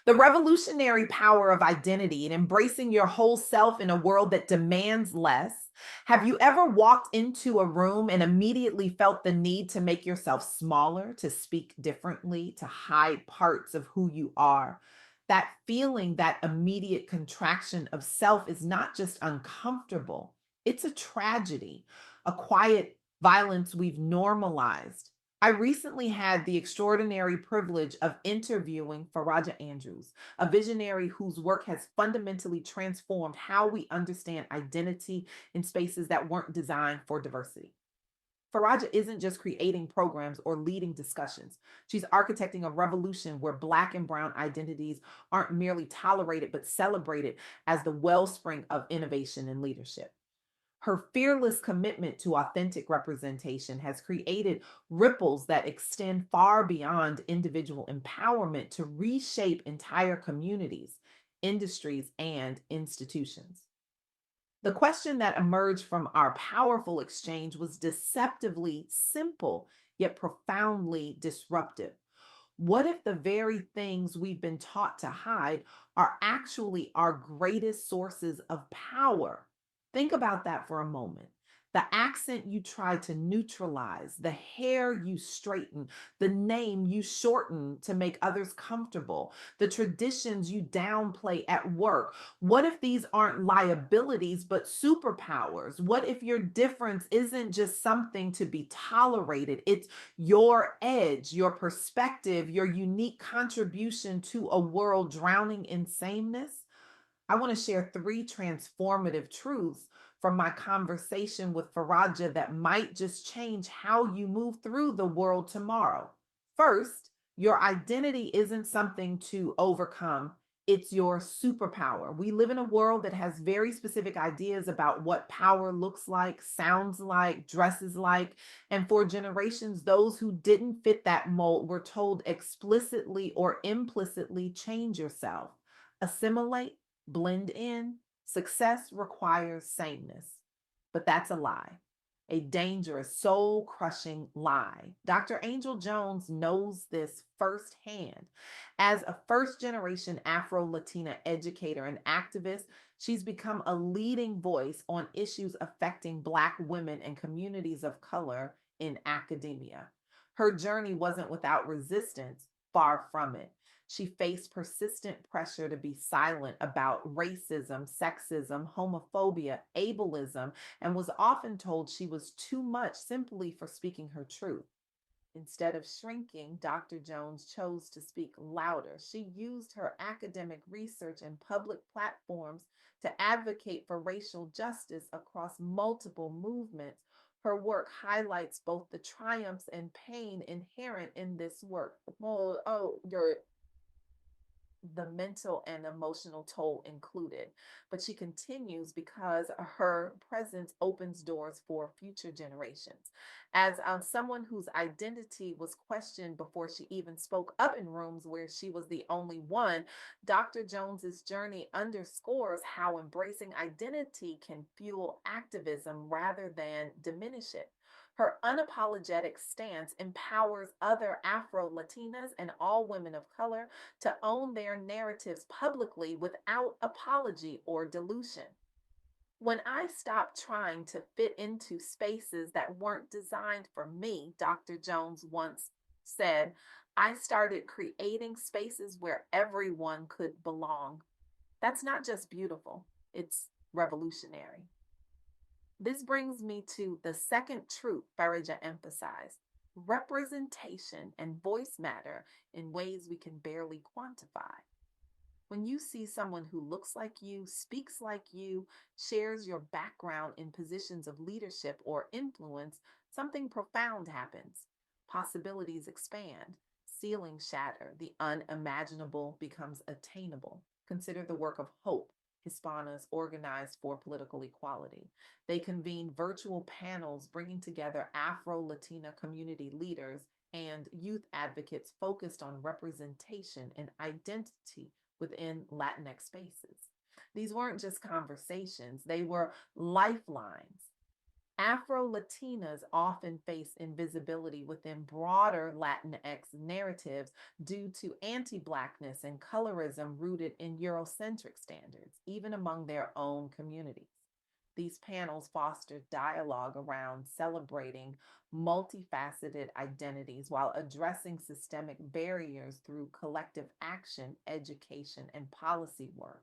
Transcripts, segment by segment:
The revolutionary power of identity and embracing your whole self in a world that demands less. Have you ever walked into a room and immediately felt the need to make yourself smaller, to speak differently, to hide parts of who you are? That feeling, that immediate contraction of self is not just uncomfortable, it's a tragedy, a quiet violence we've normalized. I recently had the extraordinary privilege of interviewing Pharadja Andrews, a visionary whose work has fundamentally transformed how we understand identity in spaces that weren't designed for diversity. Faraja isn't just creating programs or leading discussions. She's architecting a revolution where Black and Brown identities aren't merely tolerated, but celebrated as the wellspring of innovation and leadership. Her fearless commitment to authentic representation has created ripples that extend far beyond individual empowerment to reshape entire communities, industries, and institutions. The question that emerged from our powerful exchange was deceptively simple, yet profoundly disruptive. What if the very things we've been taught to hide are actually our greatest sources of power? Think about that for a moment. The accent you try to neutralize, the hair you straighten, the name you shorten to make others comfortable, the traditions you downplay at work. What if these aren't liabilities, but superpowers? What if your difference isn't just something to be tolerated? It's your edge, your perspective, your unique contribution to a world drowning in sameness. I want to share three transformative truths from my conversation with Faraja that might just change how you move through the world tomorrow. First, your identity isn't something to overcome. It's your superpower. We live in a world that has very specific ideas about what power looks like, sounds like, dresses like. And for generations, those who didn't fit that mold were told explicitly or implicitly change yourself, assimilate, blend in. Success requires sameness. But that's a lie, a dangerous, soul crushing lie. Dr. Angel Jones knows this firsthand. As a first generation Afro Latina educator and activist, she's become a leading voice on issues affecting Black women and communities of color in academia. Her journey wasn't without resistance, far from it. She faced persistent pressure to be silent about racism, sexism, homophobia, ableism, and was often told she was too much simply for speaking her truth. Instead of shrinking, Dr. Jones chose to speak louder. She used her academic research and public platforms to advocate for racial justice across multiple movements. Her work highlights both the triumphs and pain inherent in this work. Your the mental and emotional toll included. But she continues because her presence opens doors for future generations. As someone whose identity was questioned before she even spoke up in rooms where she was the only one, Dr. Jones's journey underscores how embracing identity can fuel activism rather than diminish it. Her unapologetic stance empowers other Afro Latinas and all women of color to own their narratives publicly without apology or dilution. When I stopped trying to fit into spaces that weren't designed for me, Dr. Jones once said, I started creating spaces where everyone could belong. That's not just beautiful, it's revolutionary. This brings me to the second truth Farage emphasized: representation and voice matter in ways we can barely quantify. When you see someone who looks like you, speaks like you, shares your background in positions of leadership or influence, something profound happens. Possibilities expand, ceilings shatter, the unimaginable becomes attainable. Consider the work of Hope. Hispanas organized for political equality. They convened virtual panels bringing together Afro Latina community leaders and youth advocates focused on representation and identity within Latinx spaces. These weren't just conversations, they were lifelines. Afro Latinas often face invisibility within broader Latinx narratives due to anti Blackness and colorism rooted in Eurocentric standards, even among their own communities. These panels foster dialogue around celebrating multifaceted identities while addressing systemic barriers through collective action, education, and policy work.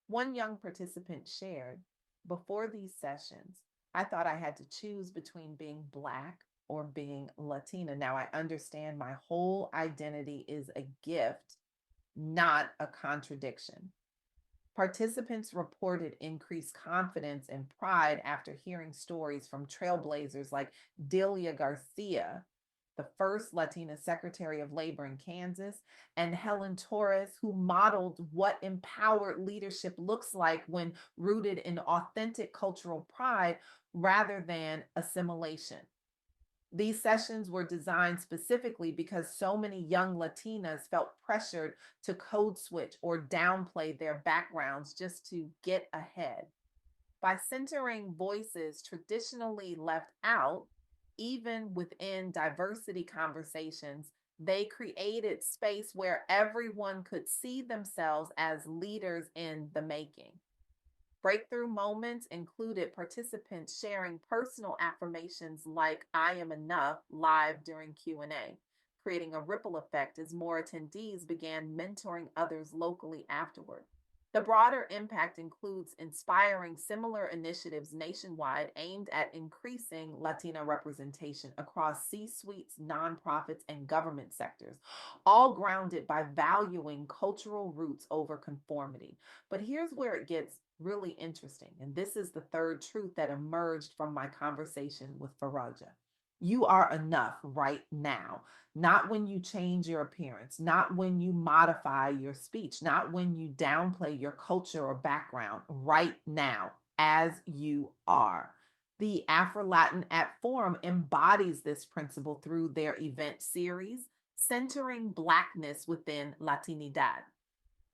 One young participant shared, before these sessions, I thought I had to choose between being Black or being Latina. Now I understand my whole identity is a gift, not a contradiction. Participants reported increased confidence and pride after hearing stories from trailblazers like Delia Garcia, the first Latina Secretary of Labor in Kansas, and Helen Torres, who modeled what empowered leadership looks like when rooted in authentic cultural pride rather than assimilation. These sessions were designed specifically because so many young Latinas felt pressured to code switch or downplay their backgrounds just to get ahead. By centering voices traditionally left out, even within diversity conversations, they created space where everyone could see themselves as leaders in the making. Breakthrough moments included participants sharing personal affirmations like I am enough live during Q&A, creating a ripple effect as more attendees began mentoring others locally afterward. The broader impact includes inspiring similar initiatives nationwide aimed at increasing Latina representation across C suites, nonprofits, and government sectors, all grounded by valuing cultural roots over conformity. But here's where it gets really interesting. And this is the third truth that emerged from my conversation with Faraja. You are enough right now, not when you change your appearance, not when you modify your speech, not when you downplay your culture or background, right now, as you are. The Afro Latin at Forum embodies this principle through their event series, centering Blackness within Latinidad.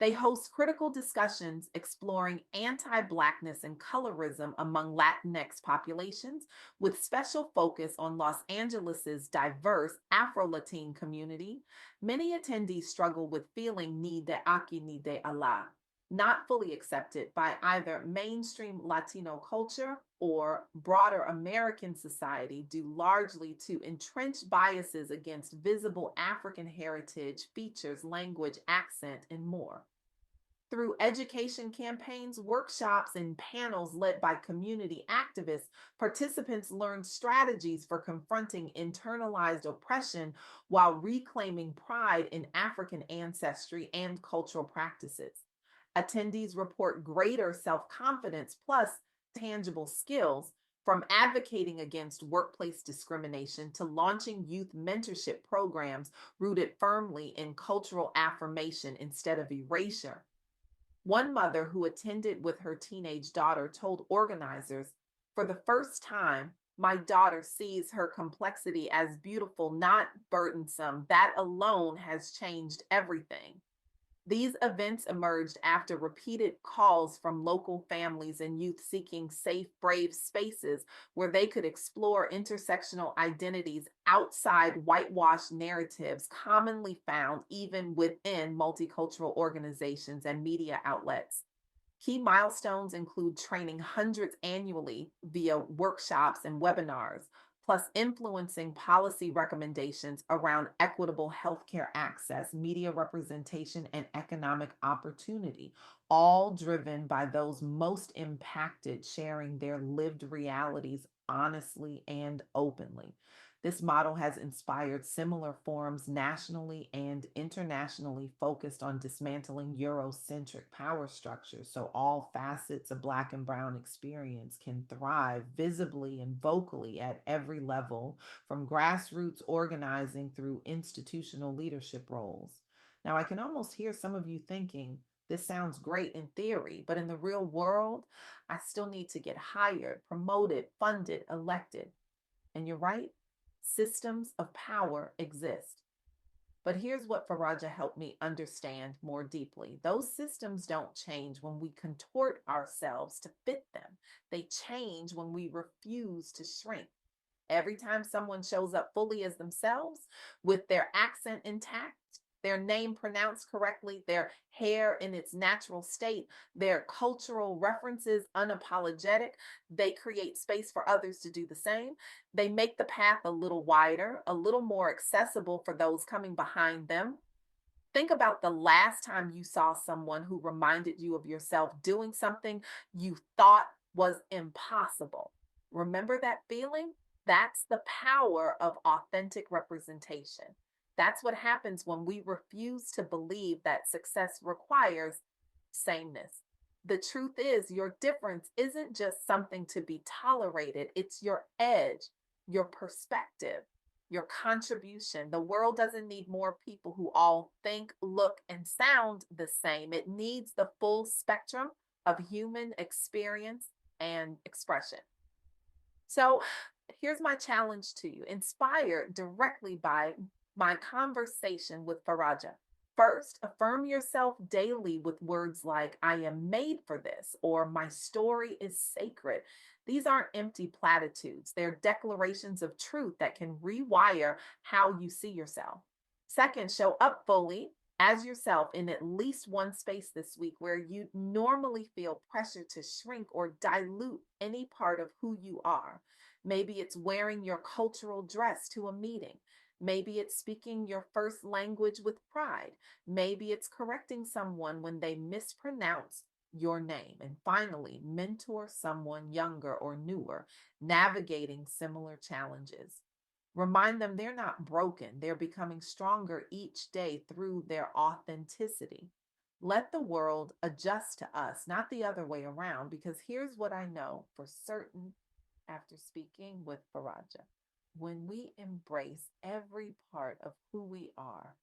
They host critical discussions exploring anti Blackness and colorism among Latinx populations, with special focus on Los Angeles's diverse Afro Latin community. Many attendees struggle with feeling ni de aquí ni de allá, not fully accepted by either mainstream Latino culture or broader American society, due largely to entrenched biases against visible African heritage, features, language, accent, and more. Through education campaigns, workshops, and panels led by community activists, participants learned strategies for confronting internalized oppression while reclaiming pride in African ancestry and cultural practices. Attendees report greater self confidence plus tangible skills, from advocating against workplace discrimination to launching youth mentorship programs rooted firmly in cultural affirmation instead of erasure. One mother who attended with her teenage daughter told organizers, for the first time, my daughter sees her complexity as beautiful, not burdensome. That alone has changed everything. These events emerged after repeated calls from local families and youth seeking safe, brave spaces where they could explore intersectional identities outside whitewashed narratives commonly found even within multicultural organizations and media outlets. Key milestones include training hundreds annually via workshops and webinars, plus influencing policy recommendations around equitable healthcare access, media representation, and economic opportunity, all driven by those most impacted sharing their lived realities honestly and openly. This model has inspired similar forums nationally and internationally focused on dismantling Eurocentric power structures so all facets of Black and Brown experience can thrive visibly and vocally at every level, from grassroots organizing through institutional leadership roles. Now, I can almost hear some of you thinking, this sounds great in theory, but in the real world, I still need to get hired, promoted, funded, elected. And you're right, systems of power exist. But here's what Faraja helped me understand more deeply. Those systems don't change when we contort ourselves to fit them. They change when we refuse to shrink. Every time someone shows up fully as themselves, with their accent intact, their name pronounced correctly, their hair in its natural state, their cultural references unapologetic, they create space for others to do the same. They make the path a little wider, a little more accessible for those coming behind them. Think about the last time you saw someone who reminded you of yourself doing something you thought was impossible. Remember that feeling? That's the power of authentic representation. That's what happens when we refuse to believe that success requires sameness. The truth is, your difference isn't just something to be tolerated, it's your edge, your perspective, your contribution. The world doesn't need more people who all think, look, and sound the same. It needs the full spectrum of human experience and expression. So here's my challenge to you, inspired directly by my conversation with Faraja. First, affirm yourself daily with words like, I am made for this, or my story is sacred. These aren't empty platitudes, they're declarations of truth that can rewire how you see yourself. Second, show up fully as yourself in at least one space this week where you normally feel pressure to shrink or dilute any part of who you are. Maybe it's wearing your cultural dress to a meeting. Maybe it's speaking your first language with pride. Maybe it's correcting someone when they mispronounce your name. And finally, mentor someone younger or newer, navigating similar challenges. Remind them they're not broken, they're becoming stronger each day through their authenticity. Let the world adjust to us, not the other way around, because here's what I know for certain after speaking with Faraja. When we embrace every part of who we are,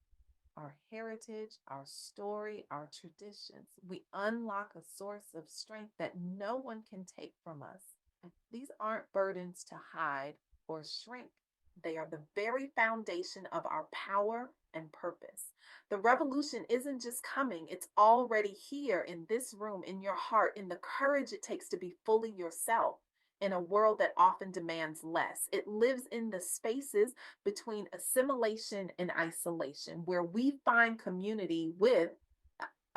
our heritage, our story, our traditions, we unlock a source of strength that no one can take from us. These aren't burdens to hide or shrink. They are the very foundation of our power and purpose. The revolution isn't just coming, it's already here in this room, in your heart, in the courage it takes to be fully yourself in a world that often demands less. It lives in the spaces between assimilation and isolation, where we find community with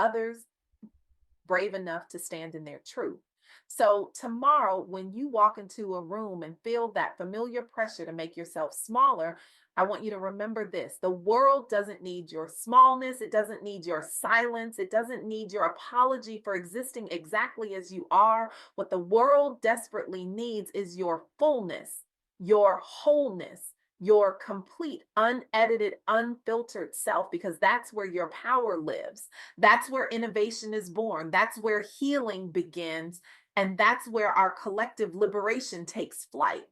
others brave enough to stand in their truth. So, tomorrow, when you walk into a room and feel that familiar pressure to make yourself smaller, I want you to remember this: the world doesn't need your smallness, it doesn't need your silence, it doesn't need your apology for existing exactly as you are. What the world desperately needs is your fullness, your wholeness, your complete, unedited, unfiltered self, because that's where your power lives. That's where innovation is born. That's where healing begins. And that's where our collective liberation takes flight.